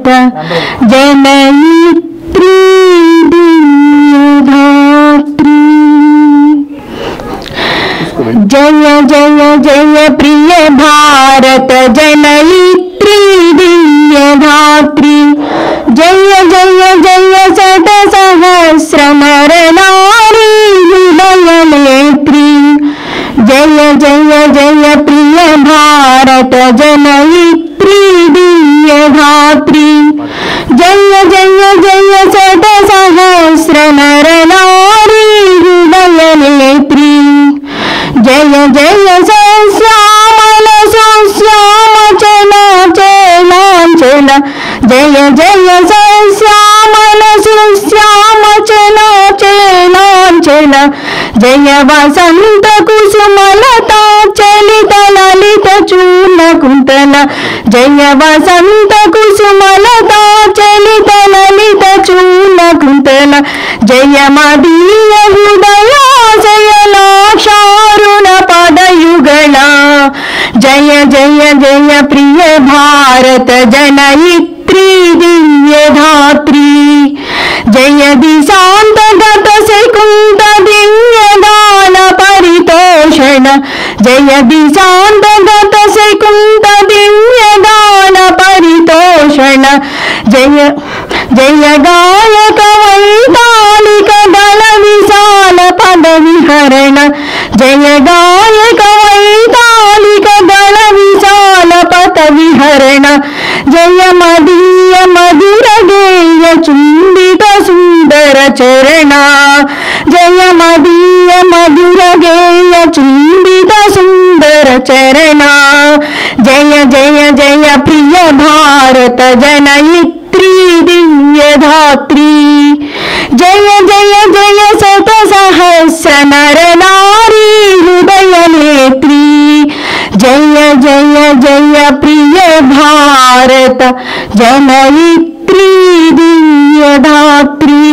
भारत जनयित्री दिव्यधात्री। जय जय जय प्रिय भारत जनयित्री दिव्यधात्री। जय जय जय शत सहस्र नर नारी हृदय नेत्री। जय जय जय प्रिय भारत जनयित्री दिव्यधात्री। जय जय जय शत सहस्र नर नारी हृदय नेत्री। जय जय सुश्यामल सुश्याम चला चलांचल। जय जय सुश्यामल सुश्याम चला चलांचल। जय वसंत कुसुमलता चलित ललित चूर्ण कुंतल। जय वसंत कुसुमलता चलित ललित चूर्ण कुंतल। जय मदीय हृदयाशयलाक्षारुण पदयुगला। जय जय जय प्रिय भारत जनयित्री दिव्यधात्री। जय दिशांतगत सेकुंत दिव्यदान परितोषण। जय दिशांतगत सेकुंत दिव्यदान परितोषण। जय जय गायक वैतालिक दल विशाल पद विहरण। जय गायक वैतालिक दल विशाल पद विहरण। जय मदीय मधुर गेय चुंबित सुंदर चरण। जय मदीय मधुर गेय चुंबित सुंदर चरण। जय जय जय प्रिय भारत जनयित्री दिव्यधात्री। जय जय जय शत सहस्र नर नारी हृदय नेत्री। जय जय जय प्रिय भारत जनयित्री दिव्यधात्री।